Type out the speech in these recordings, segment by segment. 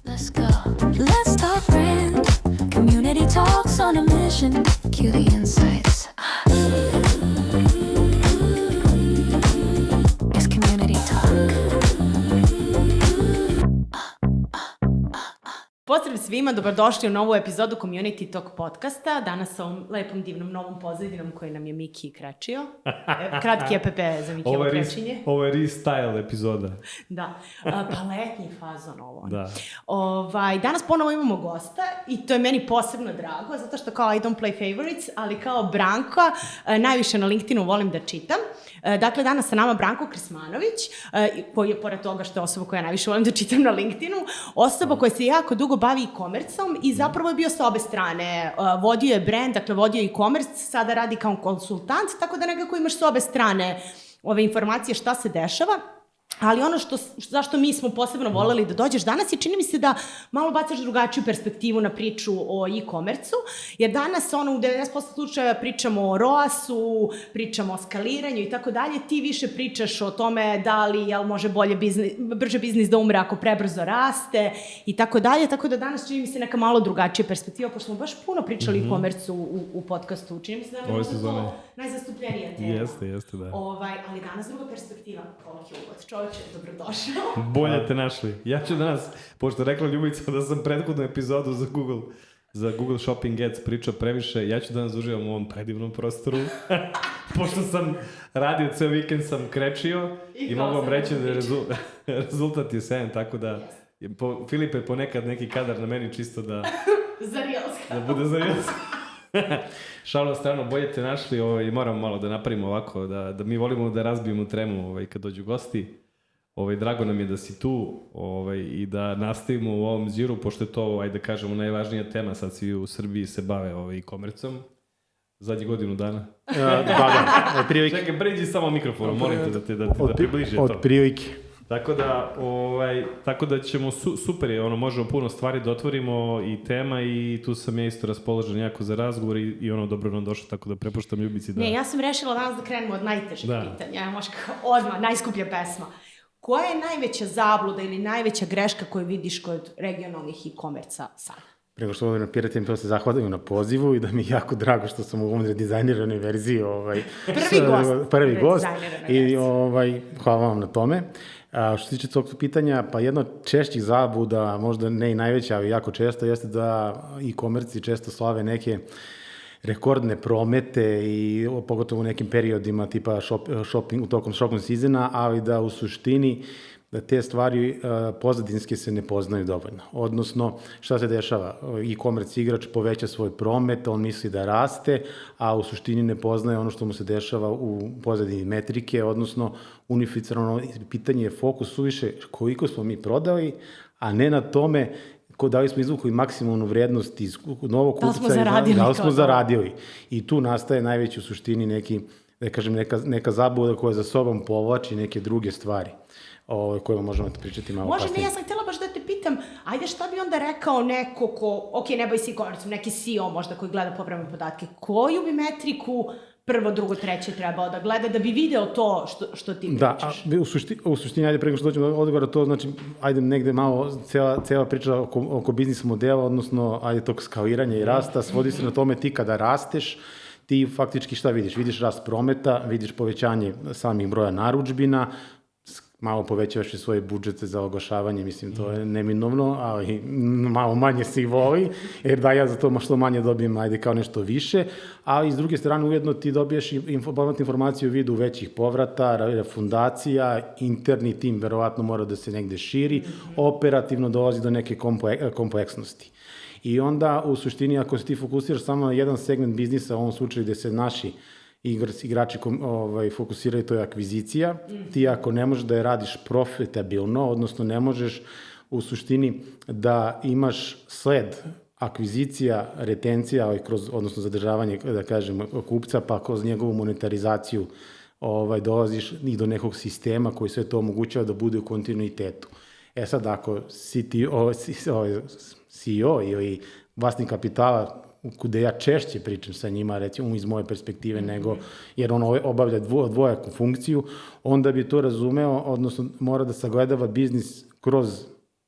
Let's go. Let's talk brand. Community talks on a mission. Cue the insights. It's community talk. Pozdrav svima, dobrodošli u novu epizodu Community Talk podcasta. Danas sa ovom lepom, divnom, novom pozadinom koju nam je Miki krečio. Kratki EPP za Mikijevo krečenje. Ovo je restyle epizoda. Da, pa letnji fazon ovo. Da. Danas ponovo imamo gosta i to je meni posebno drago, zato što kao I don't play favorites, ali kao Branko, najviše na LinkedInu volim da čitam. Dakle, danas sa nama Branko Krismanović, koji je, pored toga što je osoba koja najviše volim da čitam na LinkedInu, osoba koja se jako dugo bavi e-commerceom i zapravo je bio sa obe strane. Vodio je brand, dakle vodio je e-commerce, sada radi kao konsultant, tako da nekako imaš sa obe strane ove informacije šta se dešava. Ali ono zašto mi smo posebno voleli da dođeš danas je, čini mi se da malo bacaš drugačiju perspektivu na priču o e-commerce-u, jer danas u 90% slučajeva pričamo o ROAS-u, pričamo o skaliranju i tako dalje, ti više pričaš o tome da li može brže biznis da umre ako prebrzo raste i tako dalje, tako da danas čini mi se neka malo drugačija perspektiva, pošto smo baš puno pričali o e-commerce-u u podcastu, čini mi se da je to najzastupljenija tema. Jeste, da. Ali danas druga perspektiva, koliki uvod. Čovječe, dobrodošao. Bolje te našli. Ja ću danas, pošto je rekla Ljubica da sam prethodnu epizodu za Google Shopping Ads pričao previše, ja ću danas uživam u ovom predivnom prostoru. Pošto sam radio ceo vikend, sam krečio i mogu vam reći da rezultat je sjajan, tako da Filipe ponekad neki kadar na meni čisto da... Za Reelska. Da bude za Reelska. Šalno strano, bolje te našli i moramo malo da napravimo ovako, da mi volimo da razbijemo tremu kad dođu gosti. Drago nam je da si tu i da nastavimo u ovom ziru, pošto je to, da kažemo, najvažnija tema. Sad svi u Srbiji se bave e-commerce-om. Zadnji godinu dana. Da, od prilike. Čekaj, priđi samo mikrofonu, molim te da približe to. Od prilike. Tako da ćemo, super je, možemo puno stvari da otvorimo i tema i tu sam ja isto raspoložen jako za razgovor i dobro nam došlo, tako da prepuštam Ljubici da... Ne, ja sam rešila danas da krenemo od najtežeg pitanja, možda odmah, najskuplja pesma. Koja je najveća zabluda ili najveća greška koju vidiš kod regionalnih e-commerce-a sada? Prego što ovdje napirati, to se zahvalim na pozivu i da mi je jako drago što sam u ovom redizajniranoj verziji prvi gost i hvala vam na tome. Što se tiče tog pitanja, pa jedno od češćih zabluda, možda ne i najveća, ali jako često, jeste da e-commerce često slave neke rekordne promete i pogotovo u nekim periodima tipa tokom shopping sezona, ali da u suštini da te stvari pozadinske se ne poznaju dovoljno. Odnosno, šta se dešava? E-commerce igrač poveća svoj promet, on misli da raste, a u suštini ne poznaje ono što mu se dešava u pozadini metrike, odnosno unificirano pitanje je fokus suviše koliko smo mi prodali, a ne na tome da li smo izvukli maksimalnu vrednost iz novog kupca i da li smo zaradili. I tu nastaje najveći u suštini neki, da kažem, neka zabluda koja za sobom povlači neke druge stvari o kojima možemo da pričati malo kasnije. Može, ne, ja sam htjela baš da te pitam, ajde šta bi onda rekao neko ko, ne bavi se e-commerce, neki CEO možda koji gleda povremene podatke, koju bi metriku prvo, drugo, treće trebao da gleda da bi video to što ti pričaš? Da, u suštini, ajde preko što dođemo do odgovora, to znači, ajde negde malo, cijela priča oko biznis modela, odnosno, ajde tog skaliranja i rasta, svodi se na tome ti kada rasteš, ti faktički šta vidiš? Vidiš rast prometa, vidiš povećanje samih broja narudžbina, malo povećavaš i svoje budžete za oglašavanje, mislim, to je neminovno, ali malo manje se i voli, jer da ja za to što manje dobijem, ajde kao nešto više, ali s druge strane ujedno ti dobiješ informaciju u vidu većih povrata, refundacija, interni tim verovatno mora da se negde širi, operativno dolazi do neke kompleksnosti. I onda, u suštini, ako se ti fokusiraš samo na jedan segment biznisa, u ovom slučaju gde se naši igrači fokusiraju, to je akvizicija. Ti ako ne možeš da je radiš profitabilno, odnosno ne možeš u suštini da imaš sled akvizicija, retencija, odnosno zadržavanje, da kažem, kupca, pa kroz njegovu monetarizaciju dolaziš i do nekog sistema koji sve to omogućava da bude u kontinuitetu. Sad, ako CEO ili vlasnik kapitala, kude ja češće pričam sa njima, recimo iz moje perspektive, nego, jer on obavlja dvojaku funkciju, onda bi to razumeo, odnosno mora da sagledava biznis kroz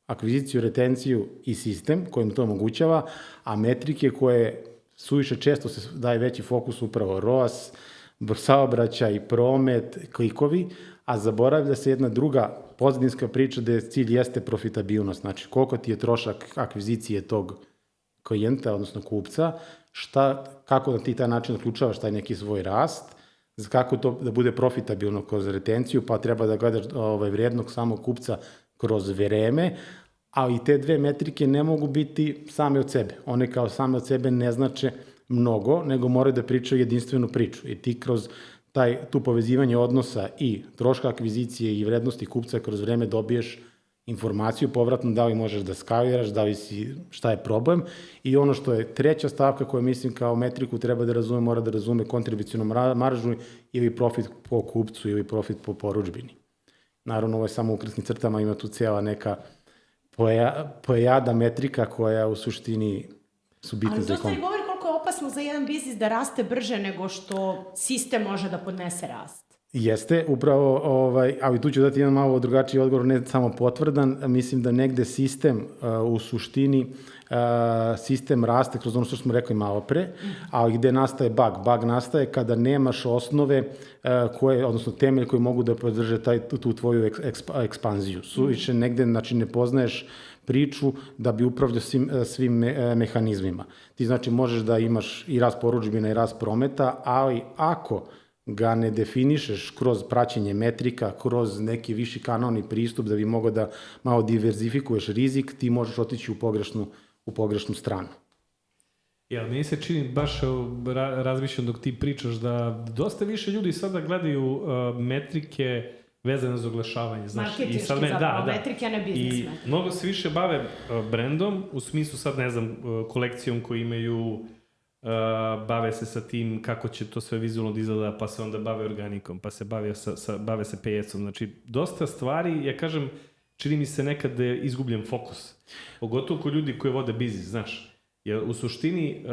akviziciju, retenciju i sistem kojim to omogućava, a metrike koje suviše često se daje veći fokus upravo ROAS, saobraćaj, promet, klikovi, a zaboravlja se jedna druga pozadinska priča da cilj jeste profitabilnost. Znači, koliko ti je trošak akvizicije tog klijenta, odnosno kupca, kako da ti taj način uključavaš taj neki svoj rast, kako to da bude profitabilno kroz retenciju, pa treba da gledaš vrijednog samog kupca kroz vreme, ali i te dve metrike ne mogu biti same od sebe. One kao same od sebe ne znače mnogo, nego moraju da pričaju jedinstvenu priču. I ti kroz tu povezivanje odnosa i troška akvizicije i vrednosti kupca kroz vreme dobiješ informaciju povratno da li možeš da skaliraš, šta je problem. I ono što je treća stavka koja mislim kao metriku treba da razume, mora da razume kontribucionu maržu ili profit po kupcu ili profit po porudžbini. Naravno, ovo je samo u kratkim crtama, ima tu cijela neka pojada metrika koja u suštini su bitne za Ali to stvari govori koliko je opasno za jedan biznis da raste brže nego što sistem može da podnese rast. Jeste, upravo, ali tu ću dati jedan malo drugačiji odgovor, ne samo potvrdan, mislim da negde sistem u suštini, sistem raste kroz ono što smo rekli malo pre, ali gde nastaje bug? Bug nastaje kada nemaš osnove odnosno temelj koji mogu da podrže tu tvoju ekspanziju. Suviše negde, znači ne poznaješ priču da bi upravljao svim mehanizmima. Ti znači možeš da imaš i rast porudžbina i rast prometa, ali ako ga ne definišeš kroz praćenje metrika, kroz neki viši kanalni pristup da bi mogao da malo diverzifikuješ rizik, ti možeš otići u pogrešnu stranu. Jel, meni se čini, baš razmišljam dok ti pričaš, da dosta više ljudi sada gledaju metrike vezane za oglašavanje. Marketinški zapravo, metrike, a ne biznis metrike. I mnogo se više bave brendom, u smislu sad, ne znam, kolekcijom koju imaju, bave se sa tim kako će to sve vizualno da izgleda, pa se onda bave organikom, pa se bave se PS-om. Znači, dosta stvari, ja kažem, čini mi se nekad da je izgubljen fokus. Pogotovo kod ljudi koji vode biznis, znaš. Jer u suštini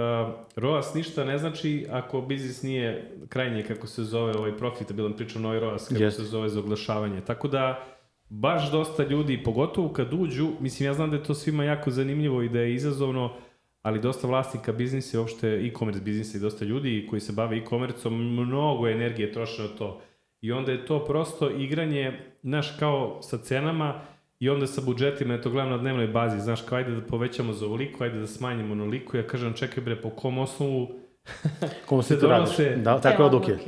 ROAS ništa ne znači ako biznis nije krajnje, kako se zove, profitabilan, pričam novi ROAS, kako se zove za oglašavanje. Tako da, baš dosta ljudi, pogotovo kad uđu, mislim, ja znam da je to svima jako zanimljivo i da je izazovno, ali dosta vlasnika biznisa, uopšte e-commerce biznisa i dosta ljudi koji se bave e-commerceom, mnogo energije troše na to. I onda je to prosto igranje, znaš, kao sa cenama i onda sa budžetima, je to gledam na dnevnoj bazi, znaš, kao ajde da povećamo za ovoliko, ajde da smanjimo onoliko, ja kažem, čekaj bre, po kom osnovu se donose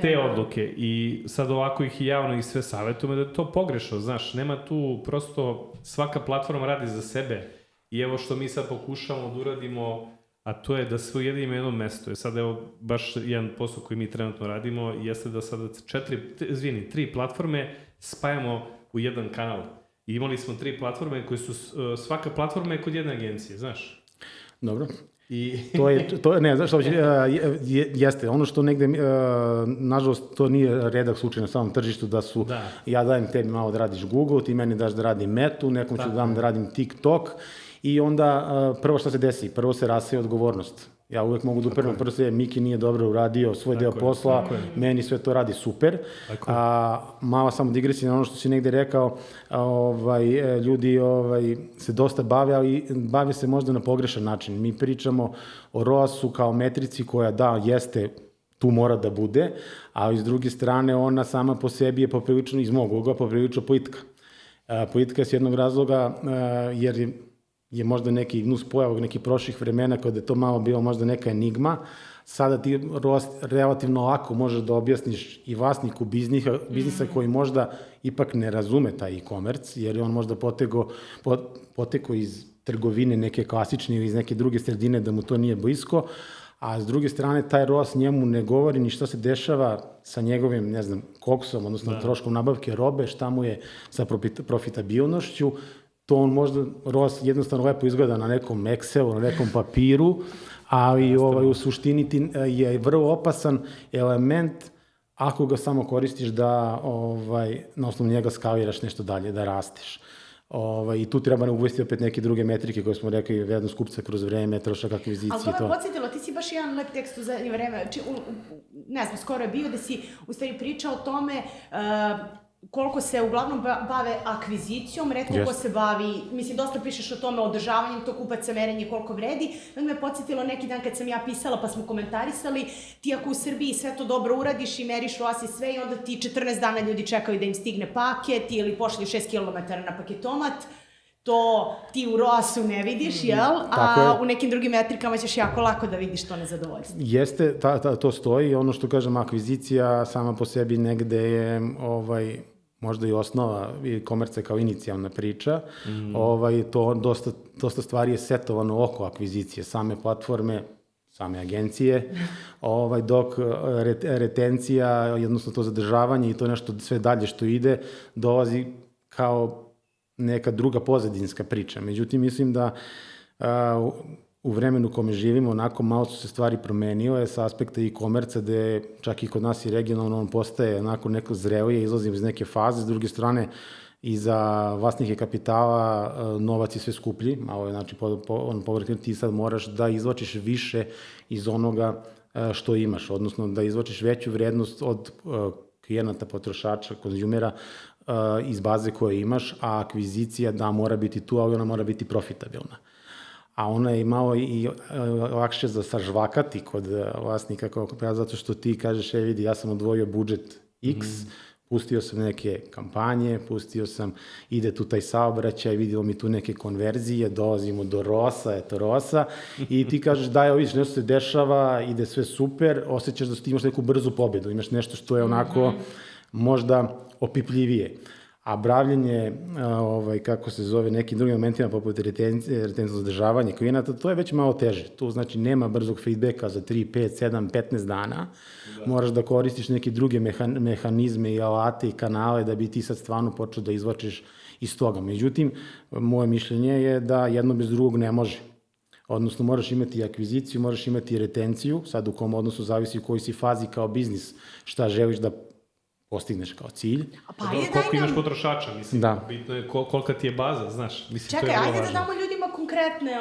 te odluke. I sad ovako ih i javno i sve savjetujemo da je to pogrešno, znaš, nema tu prosto, svaka platforma radi za sebe. I evo što mi sad pokušamo da uradimo, a to je da sve ujedinimo jedno mesto. Sad evo baš jedan posao koji mi trenutno radimo jeste da sada 3 platforme spajamo u jedan kanal. I imali smo 3 platforme koje su, svaka platforma je kod jedne agencije, znaš. Dobro. Jeste, ono što negde, nažalost, to nije redak slučaj na samom tržištu, da su, ja dajem tebi malo da radiš Google, ti meni daš da radim Metu, nekom ću dam da radim TikTok, i onda prvo što se desi, prvo se raseje odgovornost. Ja uvek mogu da upravo, prvo se Miki nije dobro uradio svoj deo posla, meni sve to radi super. Malo samo digresija na ono što si negde rekao, ljudi se dosta bave, ali bave se možda na pogrešan način. Mi pričamo o ROAS-u kao metrici koja jeste, tu mora da bude, ali s druge strane ona sama po sebi je poprilično, iz mog ugla, poprilično plitka. Plitka je s jednog razloga jer je možda neki nus pojav neki prošlih vremena kada je to malo bilo možda neka enigma. Sada ti relativno lako možeš da objasniš i vlasniku biznisa koji možda ipak ne razume taj e-commerce, jer je on možda poteko iz trgovine neke klasične ili iz neke druge sredine da mu to nije blisko, a s druge strane taj ROAS njemu ne govori ni šta se dešava sa njegovim, ne znam, koksom, odnosno troškom nabavke robe, šta mu je sa profitabilnošću. To on možda, ROAS jednostavno lepo izgleda na nekom Excelu, na nekom papiru, ali u suštini je vrlo opasan element ako ga samo koristiš da na osnovu njega skaliraš nešto dalje, da rasteš. I tu treba uvesti opet neke druge metrike koje smo rekli, vrednost kupca kroz vreme, trošak akvizicije i to. Ali to me podsjetilo, ti si baš jedan lep tekst u zadnje vreme, ne znam, skoro je bio da si u stvari pričao o tome koliko se uglavnom bave akvizicijom, retko ko se bavi, mislim, dosta pišeš o tome, održavanjem tog kupaca, merenje koliko vredi. Onda me podsjetilo neki dan kad sam ja pisala pa smo komentarisali, ti ako u Srbiji sve to dobro uradiš i meriš u asi sve i onda ti 14 dana ljudi čekaju da im stigne paket ili pošalju 6 km na paketomat, to ti u ROAS-u ne vidiš, jel? A u nekim drugim metrikama ćeš jako lako da vidiš to nezadovoljstvo. Jeste, to stoji. Ono što kažem, akvizicija sama po sebi negde je možda i osnova e-commerce kao inicijalna priča. To dosta stvari je setovano oko akvizicije, same platforme, same agencije, dok retencija, odnosno to zadržavanje i to nešto sve dalje što ide, dolazi kao neka druga pozadinska priča. Međutim, mislim da u vremenu kome živimo, onako malo su se stvari promenile sa aspekta e-commerce, gde čak i kod nas i regionalno on postaje onako neko zrelije, izlazim iz neke faze, s druge strane i za vlasnike kapitala novac je sve skuplji, malo je, znači, povrh ti sad moraš da izvlačiš više iz onoga što imaš, odnosno da izvlačiš veću vrednost od klijenata, potrošača, konzumera, iz baze koje imaš, a akvizicija mora biti tu, ali ona mora biti profitabilna. A ona je malo i lakše za sažvakati kod vlasnika, zato što ti kažeš, vidi, ja sam odvojio budžet X, pustio sam neke kampanje, ide tu taj saobraćaj, vidimo mi tu neke konverzije, dolazimo do ROAS-a, i ti kažeš, vidiš, nešto se dešava, ide sve super, osjećaš da ti imaš neku brzu pobedu, imaš nešto što je onako možda opipljivije. A bravljenje, kako se zove, nekim drugim momentima poput retencijnog zadržavanja klijenata, to je već malo teže. Tu znači nema brzog feedbacka za 3, 5, 7, 15 dana. Moraš da koristiš neke druge mehanizme i alate i kanale da bi ti sad stvarno počeo da izvlačiš iz toga. Međutim, moje mišljenje je da jedno bez drugog ne može. Odnosno, moraš imati akviziciju, moraš imati retenciju, sad u kom odnosu zavisi u kojoj si fazi kao biznis, šta želiš da postigneš kao cilj. Koliko imaš potrošača, mislim, bitno je kolika ti je baza, znaš. Čekaj, ajde da damo ljudima konkretne,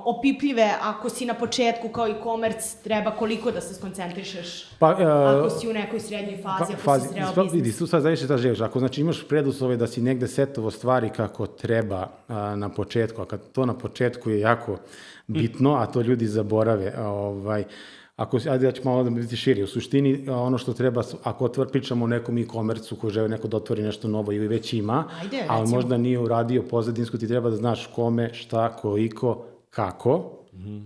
opipljive, ako si na početku kao e-commerce, treba koliko da se skoncentrišeš, ako si u nekoj srednjoj fazi, ako si sreo biznis. Vidi, tu sad zavisi šta želiš. Ako znači imaš preduslove da si negde setovo stvari kako treba na početku, a kad to na početku je jako bitno, a to ljudi zaborave, ajde ja ću malo da biti širi. U suštini, ono što treba, ako pričamo o nekom e-commerce-u koji želi neko da otvori nešto novo ili već ima, ali možda nije uradio pozadinsku, ti treba da znaš kome, šta, koliko, kako.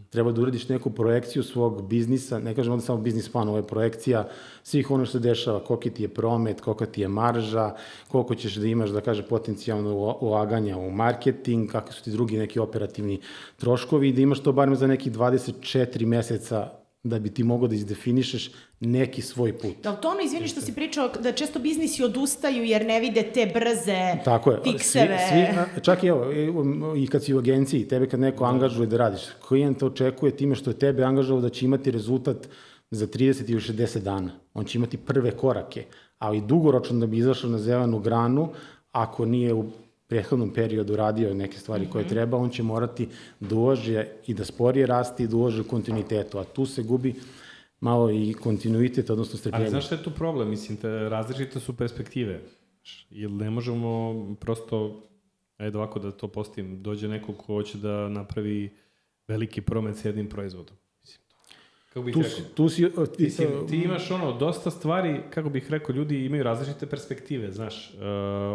Treba da uradiš neku projekciju svog biznisa, ne kažem onda samo biznis plan, ovo je projekcija svih ono što se dešava, koliki ti je promet, kolika ti je marža, koliko ćeš da imaš, da kaže, potencijalno ulaganja u marketing, kakvi su ti drugi neki operativni troškovi i da imaš to barem za nekih 24 meseca da bi ti mogao da izdefinišeš neki svoj put. Da, to izvini što si pričao, da često biznisi odustaju jer ne vide te brze fikseve. Čak i evo, i kad si u agenciji, tebe kad neko angažuje da radiš, klijent očekuje time što je tebe angažovao da će imati rezultat za 30 ili 60 dana. On će imati prve korake, ali dugoročno da bi izašao na zelenu granu, ako nije u prethodnom periodu radio neke stvari koje treba, on će morati da uloži i da sporije rasti i da uloži u kontinuitetu, a tu se gubi malo i kontinuitet, odnosno strpljenje. Ali znaš šta je tu problem? Mislim, različite su perspektive. Jer ne možemo prosto, ajde ovako da to postavim, dođe neko ko hoće da napravi veliki promet s jednim proizvodom. Kako bih rekao? Ti imaš dosta stvari, kako bih rekao, ljudi imaju različite perspektive, znaš.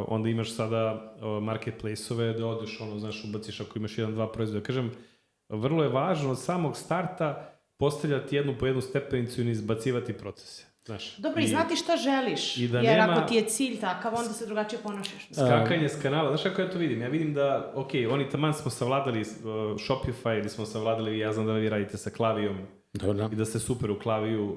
Onda imaš sada marketplace-ove da odeš, znaš, ubaciš ako imaš 1-2 proizvoda. Kažem, vrlo je važno od samog starta postavljati jednu po jednu stepenicu i ne izbacivati procese. Znaš, dobro, i znati šta želiš, jer ako ti je cilj takav, onda se drugačije ponašaš. Skakanje s kanala, znaš kako ja to vidim? Ja vidim da, oni taman smo savladali Shopify ili smo savladali, ja znam da vi radite sa Klavijom, i da ste super u Klaviju,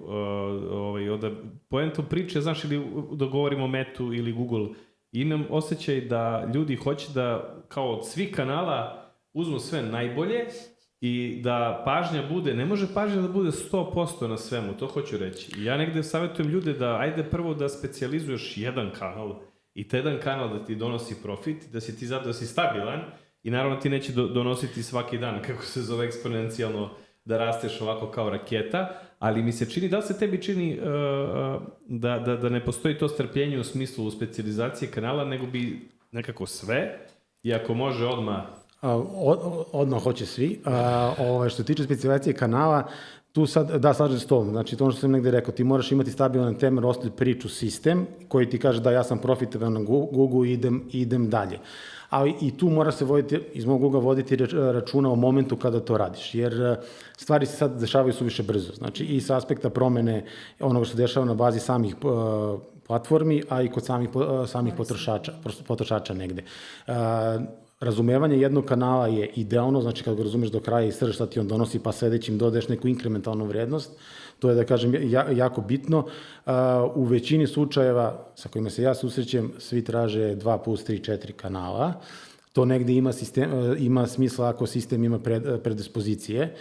onda poenta priče, znaš, ili da govorimo o Metu ili Google, imam osjećaj da ljudi hoće da, kao od svih kanala, uzmu sve najbolje i da pažnja bude, ne može pažnja da bude 100% na svemu, to hoću reći. I ja negde savjetujem ljude da, ajde prvo da specijalizuješ jedan kanal i taj jedan kanal da ti donosi profit, da si ti zato da si stabilan i naravno ti neće donositi svaki dan, kako se zove eksponencijalno, da rasteš ovako kao raketa, ali mi se čini, da li se tebi čini da ne postoji to strpljenje u smislu specijalizacije kanala, nego bi nekako sve, i ako može odmah... Odmah hoće svi. Što se tiče specijalizacije kanala, tu sad, da, slažem s tom. Znači, to ono što sam negde rekao, ti moraš imati stabilan temelj, osnovnu priču, sistem, koji ti kaže da ja sam profitabilan na Google, idem dalje. Ali i tu mora se voditi, iz mog ugla voditi računa o momentu kada to radiš, jer stvari se sad dešavaju suviše brzo. Znači, i sa aspekta promene onoga što se dešava na bazi samih platformi, a i kod samih potrošača negde. Razumevanje jednog kanala je idealno, znači kad ga razumeš do kraja i srž šta ti on donosi, pa sledećim dodaješ neku inkrementalnu vrednost, to je, da kažem, jako bitno. U većini slučajeva sa kojima se ja susrećem, svi traže 2 plus 3, 4 kanala. To negde ima smisla ako sistem ima predispozicije.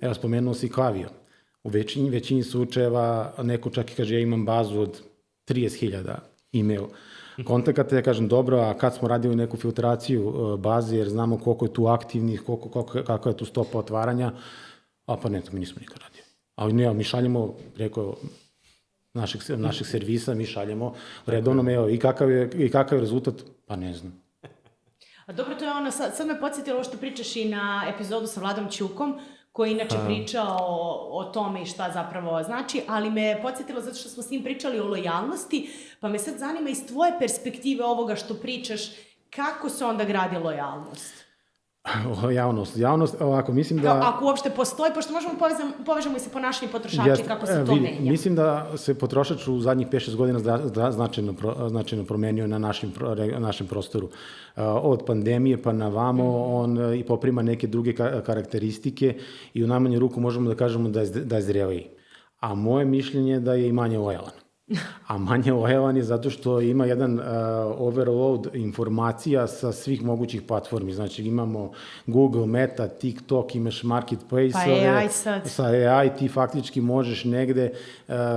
Evo, spomenuo si Klaviyo. U većini slučajeva neko čak i kaže ja imam bazu od 30.000 email kontakata, ja kažem dobro, a kad smo radili neku filtraciju baze, jer znamo koliko je tu aktivnih, kako je tu stopa otvaranja, pa ne, to mi nismo nikad radili. Ali ne, mi šaljemo preko našeg servisa, mi šaljemo redovno mail i kakav je rezultat, pa ne znam. A dobro, to je ono, sad me podsjetilo ovo što pričaš i na epizodu sa Vladom Ćukom, koji inače pričao o tome i šta zapravo znači, ali me podsjetilo zato što smo s njim pričali o lojalnosti, pa me sad zanima iz tvoje perspektive ovoga što pričaš, kako se onda gradi lojalnost? Javnost, ovako, mislim da... Ako uopšte postoji, pošto možemo povežemo i sa ponašanjem potrošača, kako se to menja. Mislim da se potrošač u zadnjih 5-6 godina značajno promenio na našem prostoru. Od pandemije pa na vamo, on i poprima neke druge karakteristike i u najmanju ruku možemo da kažemo da je zreliji. A moje mišljenje je da je i manje lojalan. A manje lojalan je zato što ima jedan overload informacija sa svih mogućih platformi. Znači imamo Google, Meta, TikTok, imaš marketplace, sa AI ti faktički možeš negde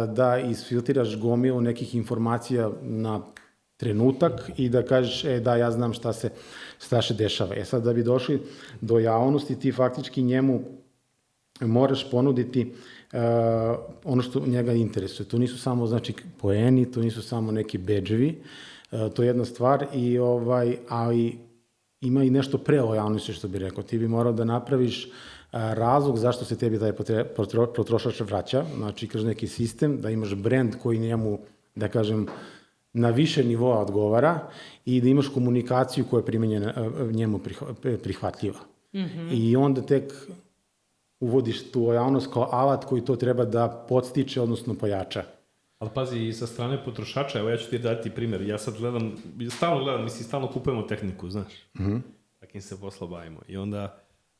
da isfiltriraš gomilu nekih informacija na trenutak i da kažeš, da, ja znam šta se dešava. Sad, da bi došli do javnosti, ti faktički njemu moraš ponuditi ono što njega interesuje. To nisu samo, znači, poeni, to nisu samo neki bedževi, to je jedna stvar, ali ima i nešto pre lojalnosti, što bi rekao. Ti bi morao da napraviš razlog zašto se tebi taj potrošač vraća, znači kroz neki sistem, da imaš brand koji njemu, da kažem, na više nivoa odgovara i da imaš komunikaciju koja je primenjena njemu prihvatljiva. I onda tek uvodiš tu lojalnost kao alat koji to treba da podstiče, odnosno pojača. Ali pazi, i sa strane potrošača, evo ja ću ti dati primjer, ja sad stalno kupujemo tehniku, znaš, takim se posla bavimo. I onda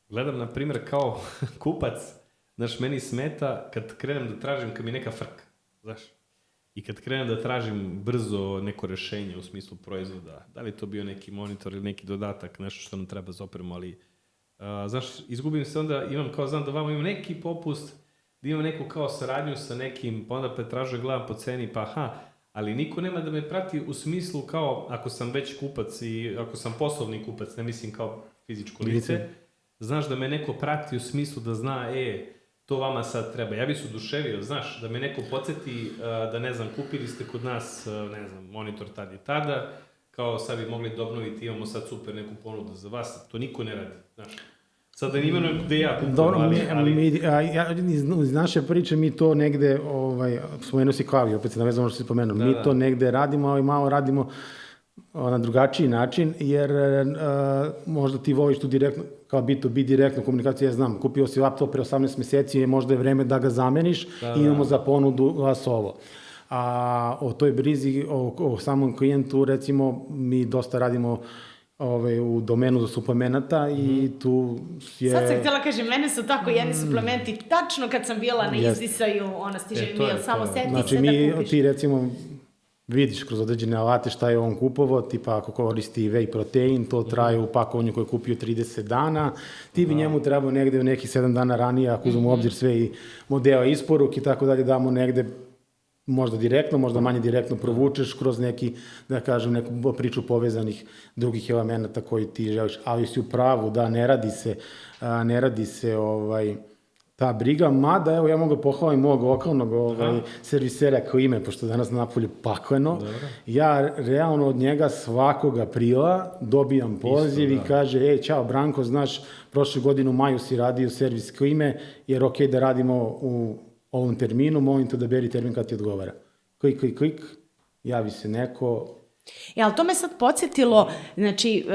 gledam, na primjer, kao kupac, znaš, meni smeta kad krenem da tražim, kad mi neka frka, znaš, i kad krenem da tražim brzo neko rešenje u smislu proizvoda, da li to bio neki monitor ili neki dodatak, nešto što nam treba za opremu, ali znaš, izgubim se onda, znam da vamo imam neki popust, da imam neku kao saradnju sa nekim, pa onda pretražujem, gledam po ceni, pa ali niko nema da me prati u smislu kao, ako sam već kupac i ako sam poslovni kupac, ne mislim kao fizičko lice, znaš, da me neko prati u smislu da zna, to vama sad treba. Ja bi se oduševio, znaš, da me neko podsjeti da, ne znam, kupili ste kod nas, ne znam, monitor tad i tada, kao sad bi mogli da obnoviti, imamo sad super neku ponudu za vas, to niko ne radi, znaš. Sad da imenujem gde ja kupujem, iz naše priče mi to negde, spomenuo si Klaviyo, opet se navezano što si spomenuo, mi to negde radimo, ali malo radimo na drugačiji način, jer možda ti voliš tu direktno, kao B2B direktno komunikaciju, ja znam, kupio si laptop pre 18 meseci, možda je vreme da ga zameniš i imamo za ponudu vas ovo. A o toj brizi, o samom klijentu, recimo, mi dosta radimo u domenu za suplemenata i tu je... Sad sam htjela kažem, mene su tako jedni suplementi, tačno kad sam bila na izdisaju, stiže mail, samo seti se da kupiš. Ti recimo vidiš kroz određene alate šta je on kupovao, tipa ako koristi whey protein, to traje u pakovanju koje je kupio 30 dana, ti bi njemu trebao negde u nekih 7 dana ranije, ako uzmemo u obzir sve i modela isporuk i tako dalje, damo negde možda direktno, možda manje direktno provučeš kroz neki, da kažem, neku priču povezanih drugih elemenata koji ti želiš, ali si u pravu, da, ne radi se ta briga, mada evo ja mogu pohvalim mog lokalnog servisera koji ime, pošto danas napolju pakleno, ja realno od njega svakog aprila dobijam poziv i kaže, ćao Branko, znaš, prošlu godinu u maju si radio servis Klime, jer okej da radimo u ovom terminu, molim te da beri termin kad ti odgovara. Klik, javi se neko. Ali to me sad podsjetilo, znači,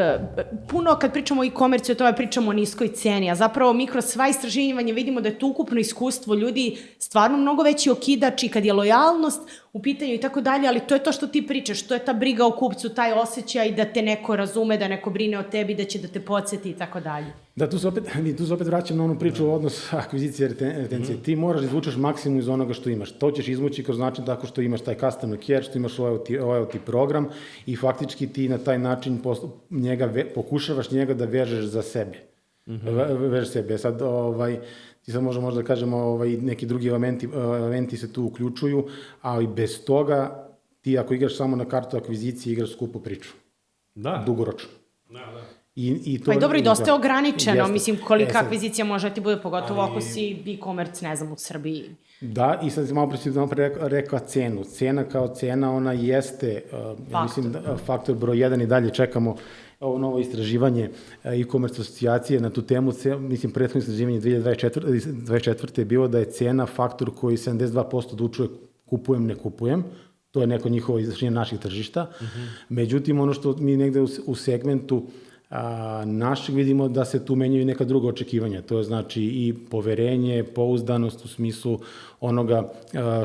puno kad pričamo o e-komerciju, o tome pričamo o niskoj ceni, a zapravo mi kroz sva istraživanja vidimo da je to ukupno iskustvo ljudi stvarno mnogo veći okidač i kad je lojalnost u pitanju i tako dalje, ali to je to što ti pričaš, to je ta briga o kupcu, taj osjećaj da te neko razume, da neko brine o tebi, da će da te podsjeti i tako dalje. Da, tu se opet vraćam na onu priču o odnos akvizicije i retencije. Ti moraš da izvučeš maksimum iz onoga što imaš. To ćeš izvući kroz način tako što imaš taj customer care, što imaš loyalty program i faktički ti na taj način pokušavaš njega da vežeš za sebe. Vežeš sebe. Sad, ti sad možemo da kažemo neki drugi elementi se tu uključuju, ali bez toga ti ako igraš samo na kartu akvizicije, igraš skupu priču. Da. Dugoročno. Da. Pa i dobro, i dosta je ograničeno, mislim, kolika akvizicija može da ti bude, pogotovo ako si e-commerce, ne znam, u Srbiji. Da, i sad malo pre rekla cenu. Cena kao cena, ona jeste, mislim, faktor broj 1 i dalje čekamo ovo novo istraživanje e-commerce asocijacije na tu temu. Mislim, prethodno istraživanje 2024. je bilo da je cena faktor koji 72% odlučuje kupujem, ne kupujem. To je neko njihovo izraženje naših tržišta. Međutim, ono što mi negde u segmentu našeg vidimo da se tu menjaju neka druga očekivanja. To je znači i poverenje, pouzdanost u smislu onoga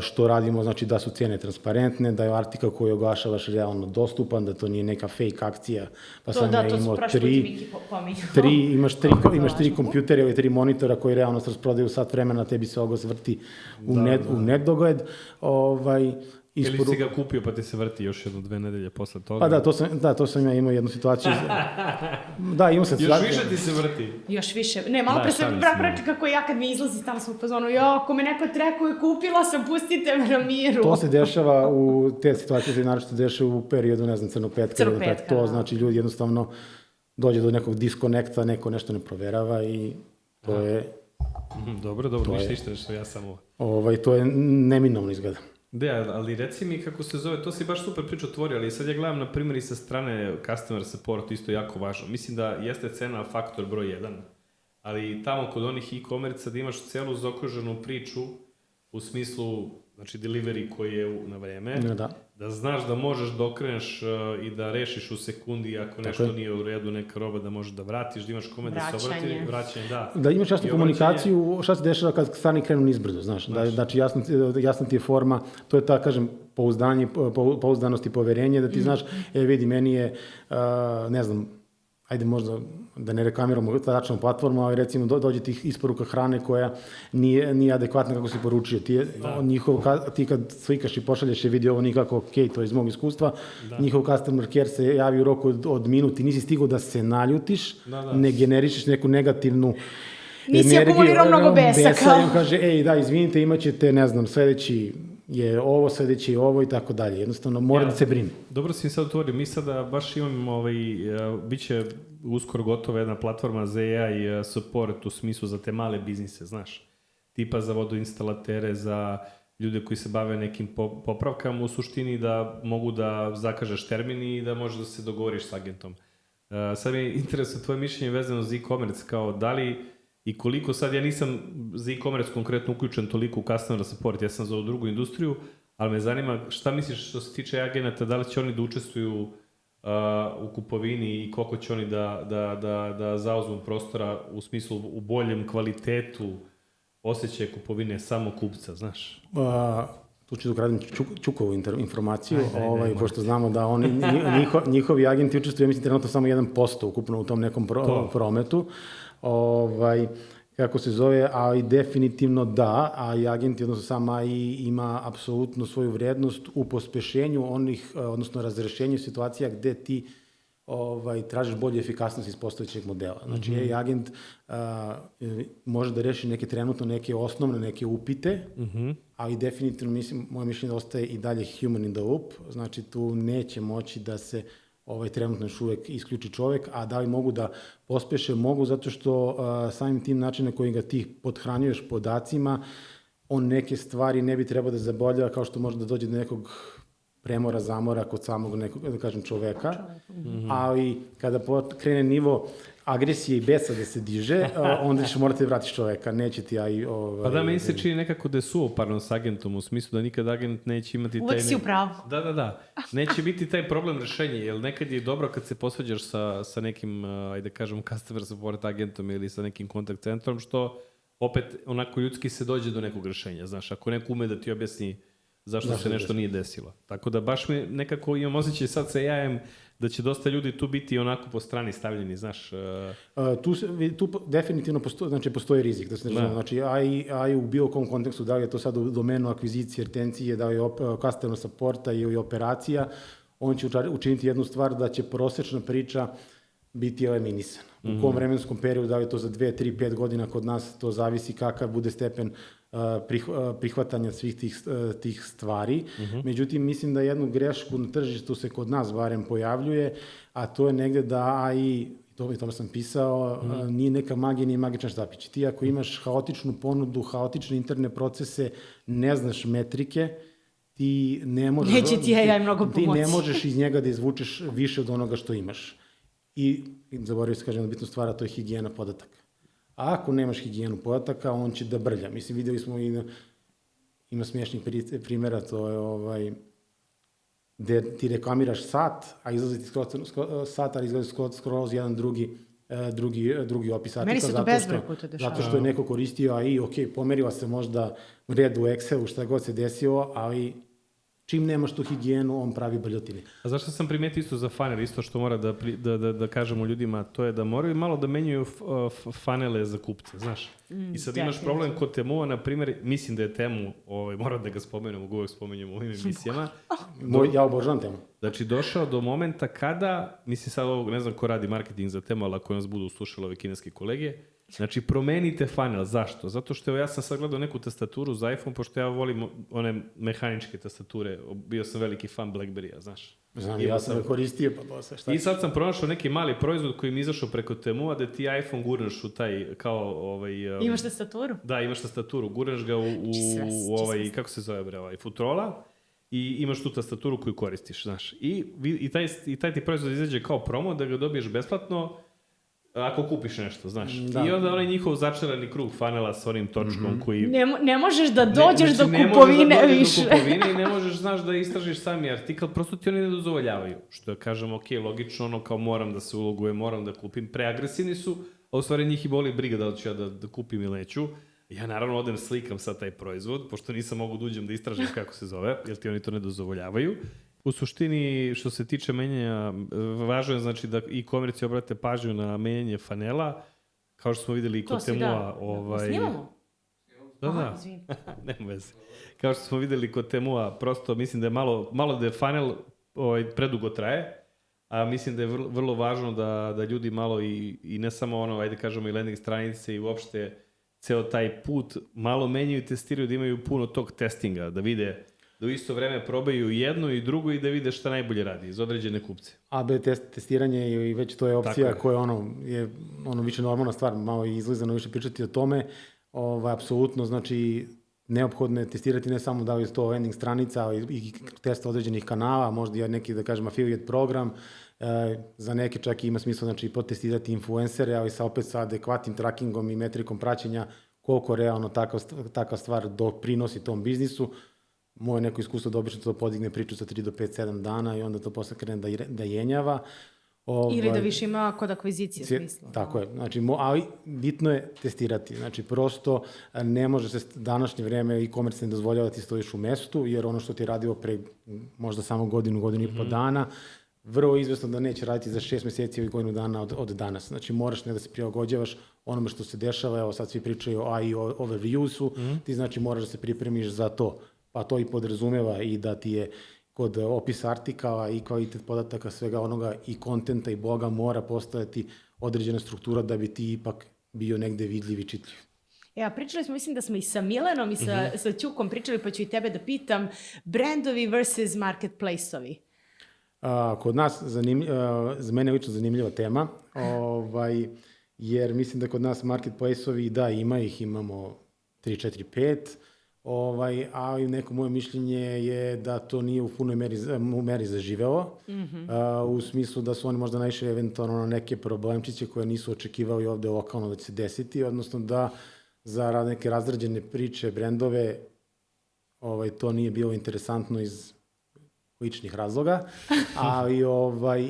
što radimo, znači da su cene transparentne, da je artikal koji oglašavaš realno dostupan, da to nije neka fake akcija, pa sam ja imao imaš tri kompjutera ili 3 monitora koji realno se rasprodaju sat vremena, tebi se oglas vrti u nedogled. Ili si ga kupio pa ti se vrti još 1-2 nedelje posle toga. Pa to sam ja imao jednu situaciju. Da, imao sam situaciju. Još više ti se vrti. Još više. Ne, malo pre sam rekli kako ja kad mi izlazi, tamo sam u fazonu, ako me neko trekuje, kupila sam, pustite me na miru. To se dešava te situacije se naročito dešava u periodu, ne znam, crnog petka. To znači ljudi jednostavno dođe do nekog diskonekta, neko nešto ne proverava i to je... Dobro, ništa što ja samo... To je neminovno izgleda. Da, ali reci mi kako se zove, to si baš super priču otvorio, ali sad ja gledam na primjer i sa strane customer support, isto jako važno. Mislim da jeste cena faktor broj 1, ali tamo kod onih e-commerce da imaš celu zaokruženu priču u smislu, znači delivery koji je na vreme, da znaš da možeš da okreneš i da rešiš u sekundi ako nešto nije u redu, neka roba da možeš da vratiš, da imaš kome da se obrati, vraćanje, da. Da imaš jasnu komunikaciju, šta se dešava kad strani krenu nizbrdo, znaš, znači jasna ti je forma, to je ta, kažem, pouzdanost i poverenje, da ti znaš, vidi, meni je, ne znam, ajde možda da ne reklamiramo tačnu platformu, ali recimo dođe ti isporuka hrane koja nije adekvatna kako si poručio. Ti kad slikaš i pošalješ je vidi ovo nikako okej, to je iz mog iskustva, njihov customer care se javi u roku od minut i nisi stigao da se naljutiš, ne generišeš neku negativnu nisi akumulirao mnogo besa. I on kaže, izvinite, imat ćete, ne znam, sledeći je ovo, sledeći je ovo i tako dalje. Jednostavno, mora da se brine. Dobro si mi sad otvorio. Mi sada baš imamo, bit će uskoro gotova jedna platforma za AI support u smislu za te male biznise, znaš. Tipa za vodoinstalatere, za ljude koji se bave nekim popravkama, u suštini da mogu da zakažeš termin i da možeš da se dogovoriš s agentom. Sad mi je interesuje tvoje mišljenje vezano za e-commerce, kao da li i koliko sad, ja nisam za e-commerce konkretno uključen toliko u customer support, ja sam za ovu drugu industriju, ali me zanima šta misliš što se tiče agenata, da li će oni da učestvuju u kupovini i koliko će oni da zauzmu prostora u smislu u boljem kvalitetu osjećaja kupovine samo kupca, znaš? Tu ću da ukradim Čukovu informaciju, pošto znamo da njihovi agenti učestvuju, mislim, trenutno samo 1% ukupno u tom nekom prometu. Kako se zove, ali definitivno da, a i agenti, odnosno sam AI ima apsolutno svoju vrednost u pospešenju onih, odnosno razrešenju situacija gde ti tražiš bolju efikasnost iz postojećeg modela. Znači, AI agent može da reši neke osnovne, neke upite, ali definitivno, moje mišljenje da ostaje i dalje human in the loop, znači tu neće moći da se trenutno još uvek isključi čovek, a da li mogu da pospeše? Mogu, zato što samim tim načinom koji ga ti podhranjuješ podacima, on neke stvari ne bi trebao da zaboravlja, kao što može da dođe do nekog premora, zamora kod samog nekog, da kažem, čoveka. Ali kada krene nivo agresije i besa da se diže, onda ćeš morati da vratiš čoveka, neće ti Pa da, meni se čini nekako da je suoparno s agentom, u smislu da nikad agent neće imati Uvek si u pravu. Da. Neće biti taj problem rešenja, jer nekad je dobro kad se posvađaš sa nekim, ajde kažem, customer support agentom ili sa nekim kontakt centrom, što opet onako ljudski se dođe do nekog rešenja, znaš, ako neko ume da ti objasni zašto se nešto nije desilo. Tako da baš mi nekako imam osjećaj sad sa AI-em da će dosta ljudi tu biti onako po strani stavljeni, znaš. Tu definitivno postoji rizik. Znači, AI u bilo kom kontekstu, da li je to sad u domenu akvizicije, retencije, da li je customer supporta ili operacija, on će učiniti jednu stvar da će prosečna priča biti eliminisana. U kom vremenskom periodu, da li je to za 2, 3, 5 godina kod nas, to zavisi kakav bude stepen prihvatanja svih tih stvari. Međutim, mislim da jednu grešku na tržištu se kod nas barem pojavljuje, a to je negde da AI, tome sam pisao, nije neka magija, nije magičan štapić. Ti ako imaš haotičnu ponudu, haotične interne procese, ne znaš metrike, ti ne možeš... Neće ti AI mnogo pomoći. Ti ne možeš iz njega da izvučeš više od onoga što imaš. I zaboravio se, kažem, bitnu stvar, a to je higijena podataka. A ako nemaš higijenu podataka, on će da brlja. Mislim, videli smo ima smiješnih primjera, to je gde ti reklamiraš sat, a izlazi ti sat, ali izlazi skroz jedan drugi opis artikla. Meni se to bezbroj puta dešava. Zato što je neko koristio AI, ok, pomerila se možda red u Excelu, šta god se desilo, ali čim nemaš tu higijenu, on pravi brljotine. A zašto sam primetio isto za funnel, isto što mora da kažemo ljudima, to je da moraju malo da menjaju funnele za kupce, znaš. I sad imaš problem kod Temua, na primjer, mislim da je Temu, moram da ga spomenem, uvek spomenjem u ovim emisijama. Ja obožavam Temu. Znači, došao do momenta kada, mislim sad ovog, ne znam ko radi marketing za Temu, ali ako nas budu slušali ove kineske kolege, znači, promenite funnel. Zašto? Zato što ja sam sad gledao neku tastaturu za iPhone, pošto ja volim one mehaničke tastature. Bio sam veliki fan BlackBerry-a, znaš. Znam, ja sam koristio, pa posle, šta? I sad sam pronašao neki mali proizvod koji mi izašao preko Temua, da ti iPhone gurneš u taj, kao, Imaš tastaturu? Da, imaš tastaturu. Gurneš ga u kako se zove, Futrola, i imaš tu tastaturu koju koristiš, znaš. I taj ti proizvod izađe kao promo, da ga dobiješ besplatno, ako kupiš nešto, znaš. Da. I onda onaj njihov začarani krug funnela s onim točkom koji... Ne možeš da dođeš do kupovine više. Ne možeš da dođeš do kupovine i ne možeš, znaš, da istražiš sami artikal, prosto ti oni ne dozvoljavaju. Što ja kažem, ok, logično, kao moram da se ulogujem, moram da kupim. Preagresivni su, a u stvari njih i boli briga da li ću ja da kupim ili neću. Ja naravno odem slikam sad taj proizvod, pošto nisam mogu da uđem da istražim kako se zove, jer ti oni to ne dozvoljavaju. U suštini, što se tiče menjanja, važno je znači da e-komerci obrate pažnju na menjanje funnela, kao što smo videli i kod Temua. Snimamo? Da. Nema veze. Kao što smo videli kod Temua, prosto mislim da je malo da je funnel predugo traje, a mislim da je vrlo važno da ljudi malo i ne samo ajde kažemo i landing stranice i uopšte ceo taj put malo menjaju i testiraju, da imaju puno tog testinga, da vide da u isto vreme probaju jedno i drugo i da vide šta najbolje radi iz određene kupce. AB testiranje i već to je opcija koja je više normalna stvar, malo je izlizano više pričati o tome. Apsolutno, znači, neophodno je testirati ne samo da li je to landing stranica, ali i test određenih kanala, možda i neki, da kažem, affiliate program. Za neke čak ima smisla, znači, potestirati influencere, ali opet sa adekvatnim trackingom i metrikom praćenja koliko realno takva stvar doprinosi tom biznisu. Moje neko iskustvo da obično to podigne priču za 3 do 5, 7 dana i onda to posle krene da jenjava. Ili da više ima kod akvizicije smisla. Tako je, znači, ali bitno je testirati. Znači, prosto ne može se današnje vreme e-commerce ne dozvoljava da ti stojiš u mestu, jer ono što ti je radio pre možda samo godinu i po dana, vrlo izvesno da neće raditi za 6 meseci ili godinu dana od danas. Znači, moraš da se prilagođavaš onome što se dešava, evo sad svi pričaju o AI overview-su, ti znači moraš da se pripremiš za to. Pa to i podrazumeva i da ti je kod opisa artikala i kvalitet podataka, svega onoga i kontenta i bloga mora postojati određena struktura da bi ti ipak bio negde vidljiv i čitljiv. Ja, pričali smo, mislim da smo i sa Milenom i sa Ćukom pričali, pa ću i tebe da pitam, brandovi versus marketplace-ovi. Kod nas, za mene je lično zanimljiva tema, jer mislim da kod nas marketplace-ovi, da, imamo 3, 4, 5, ali neko moje mišljenje je da to nije u punoj meri zaživelo, u smislu da su oni možda naišli eventualno na neke problemčiće koje nisu očekivali ovde lokalno da će se desiti, odnosno da za neke razrađene priče, brendove, to nije bilo interesantno iz ličnih razloga, ali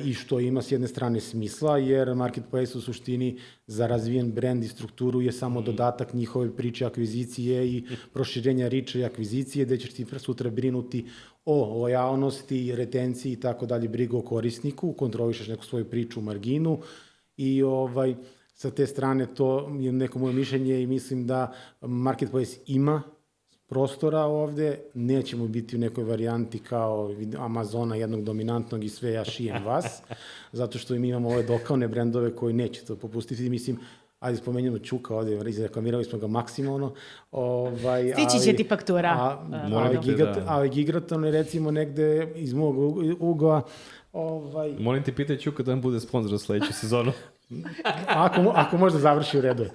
i što ima s jedne strane smisla, jer marketplace u suštini za razvijen brend i strukturu je samo dodatak njihove priče akvizicije i proširenja riče i akvizicije, gde ćeš ti sutra brinuti o lojalnosti, retenciji i tako dalje, brigu o korisniku, kontrolišeš neku svoju priču u marginu i sa te strane to je neko moje mišljenje i mislim da marketplace ima prostora ovde, nećemo biti u nekoj varijanti kao Amazona jednog dominantnog i sve ja šijem vas, zato što mi imamo ove lokalne brendove koji neće to popustiti. Mislim, ajde spomenjamo Ćuka ovde, izreklamirali smo ga maksimalno. Stići će ti faktura. Ali Gigaton je recimo negde iz mog ugla. Molim ti pitaj Ćuka da nam bude sponsor za sledeću sezonu. Ako možda završi u redu.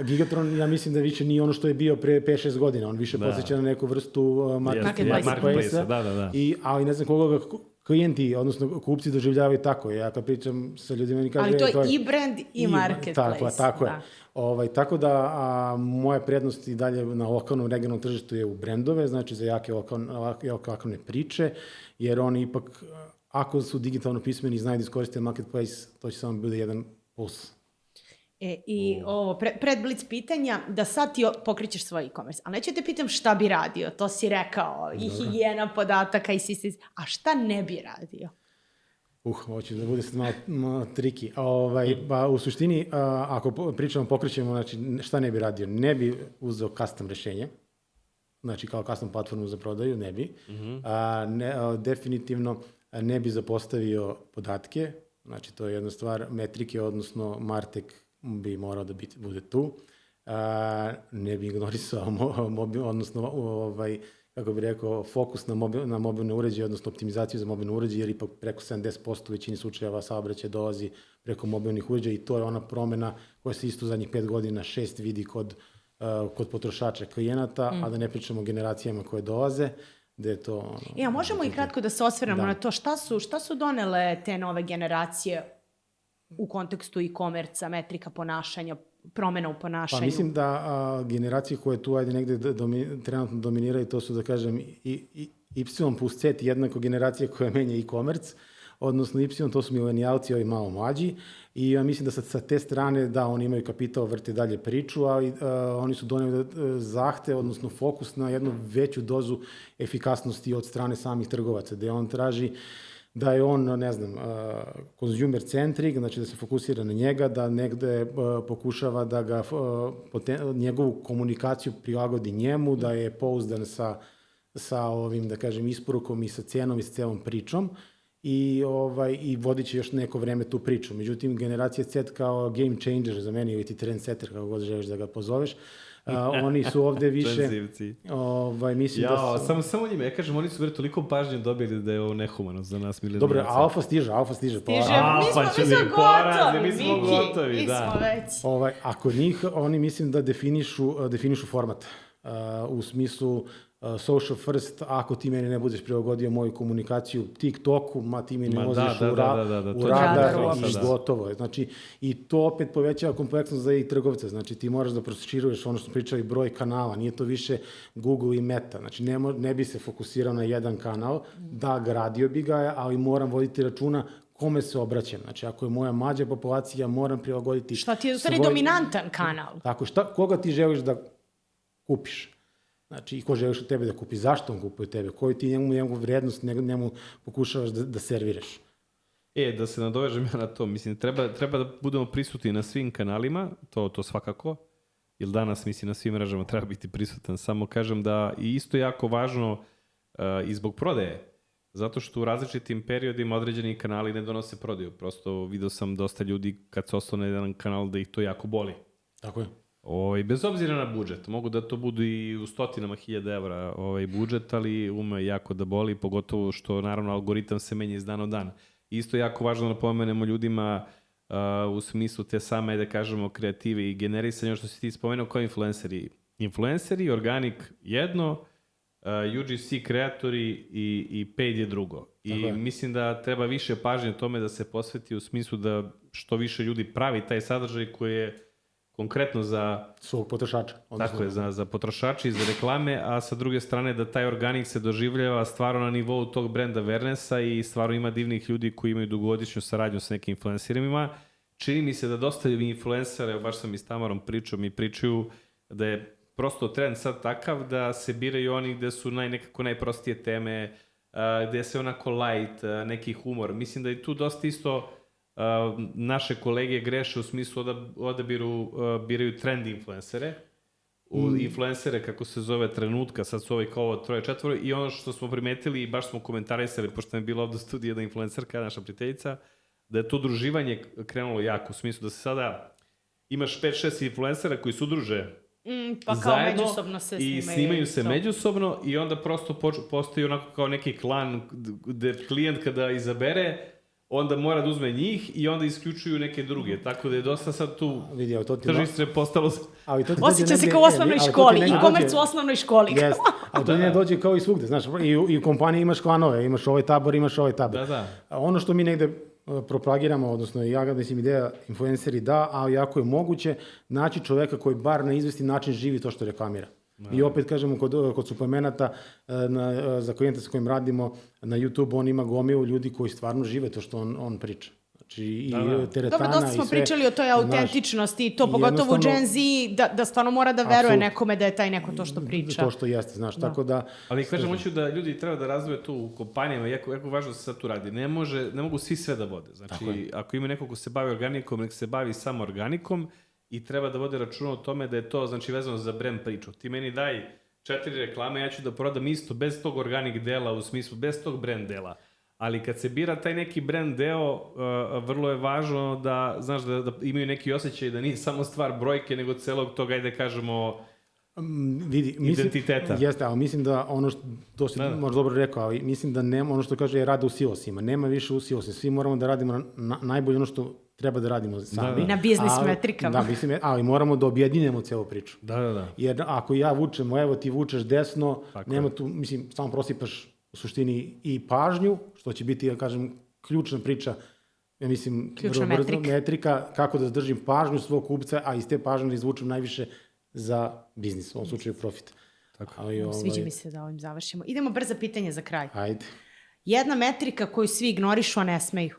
Gigatron, ja mislim da više nije ono što je bio pre 5-6 godina. On više posjeća na neku vrstu marketplace-a. Da. Ali ne znam koga klijenti, odnosno kupci doživljavaju tako. Ja kad pričam sa ljudima, oni kažu... Ali to je i brand i marketplace. Tako je. Tako da moja prednost i dalje na lokalnom regionalnom tržištu je u brendove, znači za jake lokalne priče, jer oni ipak... Ako su digitalno pismeni i znaju da iskoriste marketplace, to će samo bude jedan plus. I ovo, pred blic pitanja, da sad ti pokrećeš svoj e-commerce, ali neću te pitam šta bi radio, to si rekao, i higijena podataka, i sistem, a šta ne bi radio? Hoću da bude sad malo triki. Pa u suštini, ako pričamo, pokrećemo, znači šta ne bi radio? Ne bi uzeo custom rešenje, znači kao custom platformu za prodaju, ne bi. Definitivno ne bi zapostavio podatke, znači to je jedna stvar, metrike, odnosno Martek bi morao da bude tu. Ne bi ignorisao kako bih rekao, fokus na mobilne uređaje, odnosno optimizaciju za mobilne uređaje, jer ipak preko 70% u većini slučajeva saobraćaj dolazi preko mobilnih uređaja i to je ona promena koja se isto zadnjih 5 godina, 6 vidi kod potrošača klijenata, a da ne pričamo o generacijama koje dolaze, gde je to... A možemo i kratko da se osvrnemo na to šta su donele te nove generacije u kontekstu e-commerce-a, metrika ponašanja, promena u ponašanju? Pa mislim da generacije koje tu negde trenutno dominiraju, to su da kažem Y plus Z jednako generacija koja menja e-commerce, odnosno Y, to su milenijalci, ovi malo mlađi, i ja mislim da sa te strane, da, oni imaju kapital, vrte dalje priču, ali oni su doneli zahtev, odnosno fokus na jednu veću dozu efikasnosti od strane samih trgovaca, gde on traži da je on, ne znam, consumer centric, znači da se fokusira na njega, da negde pokušava da ga, njegovu komunikaciju prilagodi njemu, da je pouzdan sa ovim, da kažem, isporukom i sa cenom i sa celom pričom, i vodit će još neko vreme tu priču. Međutim, generacija Z kao game changer za mene, ili ti trendsetter, kako god želiš da ga pozoveš, oni su ovde više... mislim da su... Samo njima, ja kažem, oni su već toliko pažnje dobili da je ovo nehumano za nas milenijalce. Dobro, alfa stiže. Mi smo gotovi, da. A kod njih, oni mislim da definišu format. U smislu social first, ako ti meni ne budeš prilagodio moju komunikaciju TikToku, ti mi ne voziš u radar i gotovo. Znači, i to opet povećava kompleksnost za i trgovce. Znači, ti moraš da proširuješ ono što smo pričali, broj kanala, nije to više Google i Meta. Znači, ne bi se fokusirao na jedan kanal, da, gradio bi ga, ali moram voditi računa kome se obraćam. Znači, ako je moja mlađa populacija, moram prilagoditi... Šta ti je u stvari dominantan kanal? Tako, koga ti želiš da kupiš? Znači, i ko želiš od tebe da kupi, zašto on kupuje tebe, koju ti njemu vrednost njemu pokušavaš da serviraš. Da se nadovežem ja na to, mislim, treba da budemo prisutni na svim kanalima, to svakako, jer danas, mislim, na svim mrežama treba biti prisutan, samo kažem da i isto jako važno i zbog prodaje, zato što u različitim periodima određeni kanali ne donose prodaju, prosto vidio sam dosta ljudi kad se ostane jedan kanal da ih to jako boli. Tako je. Bez obzira na budžet, mogu da to budu i u stotinama hiljada evra budžet, ali ume jako da boli, pogotovo što naravno algoritam se menja iz dana u dan. Isto je jako važno da napomenemo ljudima u smislu te same, da kažemo, kreative i generisanja, što si ti spomenuo kao influenceri. Influenceri, organik jedno, UGC kreatori i paid je drugo. I mislim da treba više pažnje tome da se posveti u smislu da što više ljudi pravi taj sadržaj koji je konkretno za svog potrošača. Tako je, za potrošače i za reklame, a sa druge strane da taj organik se doživljava stvarno na nivou tog brenda awarenessa i stvarno ima divnih ljudi koji imaju dugogodišnju saradnju sa nekim influencerima. Čini mi se da dosta influencera, baš sam i s Tamarom pričao, mi pričaju da je prosto trend sad takav da se biraju oni gde su nekako najprostije teme, gde se onako light, neki humor. Mislim da je tu dosta isto naše kolege greše u smislu da biraju trend influencere, influencere kako se zove trenutka, sad su kao ovo 3-4 i ono što smo primetili i baš smo komentarisali, pošto je bila ovdje studija jedna influencerka, naša prijateljica, da je to udruživanje krenulo jako, u smislu da se sada imaš 5-6 influencera koji se udruže pa kao međusobno se snimaju. I snimaju se međusobno i onda prosto postoji onako kao neki klan gde klijent kada izabere, onda mora da uzme njih i onda isključuju neke druge. Tako da je dosta sad tu tržište postalo... Osjeća se kao u osnovnoj školi. I komerc u osnovnoj školi. Jest. Ali to ne dođe kao i svugde. Znaš, i u kompaniji imaš klanove. Imaš ovaj tabor, imaš ovaj tabor. Da. Ono što mi negde propagiramo, odnosno ja ga mislim ideja influenceri da, ali ako je moguće naći čoveka koji bar na izvesti način živi to što reklamira. I opet kažemo kod suplemenata za klijenta sa kojim radimo na YouTube, on ima gomilu ljudi koji stvarno žive to što on priča. Znači i teretana. Dobro, dosta smo pričali o toj autentičnosti i to pogotovo u Gen Z, da stvarno mora da veruje nekome da je taj neko to što priča. To što jeste, znaš, tako da... Ali kažem, hoću da ljudi treba da razvoje tu u kompanijama, jako važno da se sad tu radi. Ne mogu svi sve da vode. Znači, ako ima neko ko se bavi organikom, nek se bavi samo organikom i treba da vode računa o tome da je to, znači, vezano za brand priču. Ti meni daj 4 reklame, ja ću da prodam isto, bez tog organik dela, u smislu, bez tog brand dela. Ali kad se bira taj neki brand deo, vrlo je važno da, znaš, da imaju neki osjećaj da nije samo stvar brojke, nego celog toga, ajde kažemo, identiteta. Jeste, ali mislim da ono što, to si možda dobro rekao, ali mislim da nema, ono što kaže je rada u silosima. Nema više u silosima. Svi moramo da radimo najbolje ono što treba da radimo sami. Na biznis metrikama. Da, ali moramo da objedinimo celu priču. Da. Jer ako ja vučem, evo ti vučeš desno, nema tu, mislim, samo prosipaš u suštini i pažnju, što će biti, ja kažem, ključna priča, ja mislim, metrika, kako da zadržim pažnju svog kupca, a iz te pažnje da izvučem najviše za biznis, u ovom slučaju profit. Sviđa mi se da ovim završimo. Idemo brza pitanja za kraj. Ajde. Jedna metrika koju svi ignorišu, a ne smeju.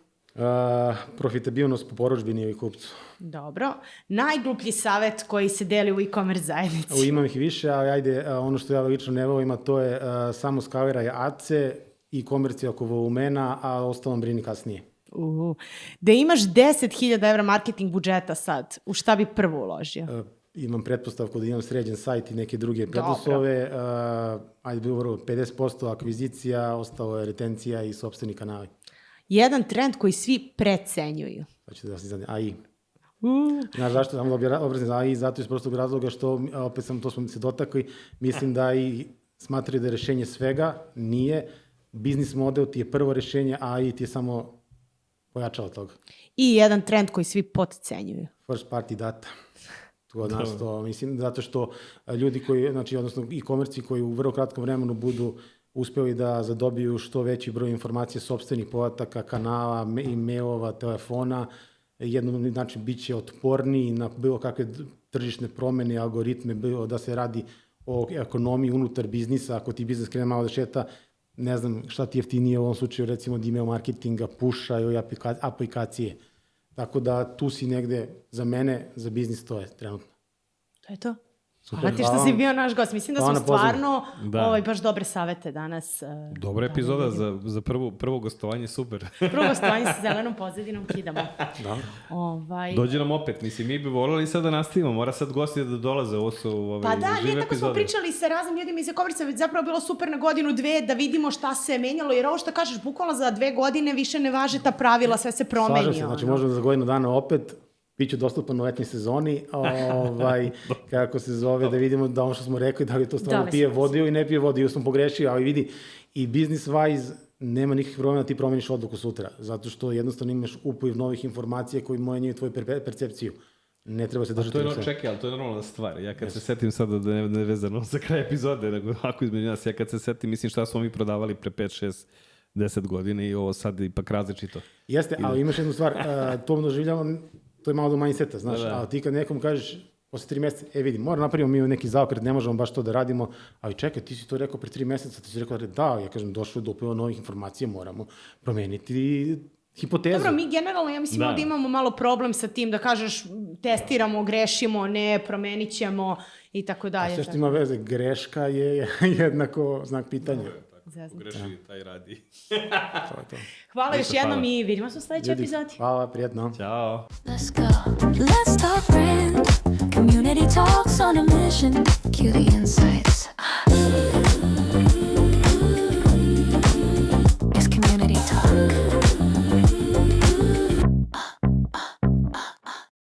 Profitabilnost po porudžbini i kupcu. Dobro. Najgluplji savjet koji se deli u e-commerce zajednici. Imam ih više, ali ajde, ono što ja lično ne volim, a to je samo skaliraj ACE i komercija oko volumena, a ostalom brini kasnije. Da imaš 10.000 evra marketing budžeta sad, u šta bi prvo uložio? Imam pretpostavku da imam sređen sajt i neke druge preduslove. Ajde, bilo 50% akvizicija, ostalo je retencija i sopstveni kanali. Jedan trend koji svi precenjuju. Hoćete da se zadnje, AI. Znaš zašto? Samo da obrazim za AI, zato iz prostog razloga što, opet to smo se dotakli, mislim da i smatraju da je rešenje svega, nije. Biznis model ti je prvo rešenje, a AI ti je samo pojačalo toga. I jedan trend koji svi podcenjuju. First party data. Od nas to, mislim, zato što ljudi koji, znači, odnosno i komerci koji u vrlo kratkom vremenu budu uspeli da zadobiju što veći broj informacija, sopstvenih podataka, kanala, e-mailova, telefona, jednom, znači, bit će otporniji na bilo kakve tržišne promene, algoritme, bilo da se radi o ekonomiji unutar biznisa, ako ti biznis krene malo da šeta, ne znam šta ti jeftinije u ovom slučaju, recimo od email marketinga, pusha ili aplikacije. Tako da tu si negde, za mene, za biznis to je trenutno. To je to. Hvala ti što si bio naš gost. Mislim da smo stvarno baš dobre savete danas. Dobra epizoda za prvo gostovanje, super. Prvo gostovanje sa zelenom pozadinom kidamo. Dođe nam opet, mislim, mi bi volili sad da nastavimo, mora sad gosti da dolaze, ovo su žive epizode. Pa da, nije tako smo pričali sa raznim ljudima iz e-commerce, već zapravo bilo super na godinu, dve, da vidimo šta se je menjalo, jer ovo što kažeš, bukvalno za 2 godine više ne važe ta pravila, sve se promenio. Slažem se, znači možemo za godinu dana opet, Biće dostupan u letnjoj sezoni, kako se zove, da vidimo da ono što smo rekli, da li to stvarno pije vodu ili ne pije vodu, ili smo pogrešili, ali vidi, i business wise nema nikakvih problema da ti promeniš odluku sutra, zato što jednostavno imaš upliv novih informacija koji menjaju tvoju percepciju. Ne treba se držati. To je ali to je normalna stvar. Ja kad se setim sada da ne vezano za kraj epizode, nego ako između nas, ja kad se setim, mislim šta smo mi prodavali pre 5, 6, 10 godina i ovo sad ipak različito. Jeste, ali imaš jednu stvar, to doživljavam, to je malo do mindseta, znaš, ali ti kad nekom kažeš posle 3 meseca, vidi, moram napravimo mi neki zaokret, ne možemo baš to da radimo, ali čekaj, ti si to rekao pre 3 meseca, ti si rekao da, ja kažem, došlo je do upliva novih informacija, moramo promeniti hipotezu. Dobro, mi generalno, ja mislim da imamo malo problem sa tim da kažeš testiramo, grešimo, ne, promenit ćemo i tako dalje. A sve što ima veze, greška je jednako znak pitanja. Pogreši, taj radi. Hvala još jednom i vidimo se u sledećoj epizodi. Hvala, prijatno. Ćao. Let's go. Let's talk brand. Community talks on a mission. Cue the insights.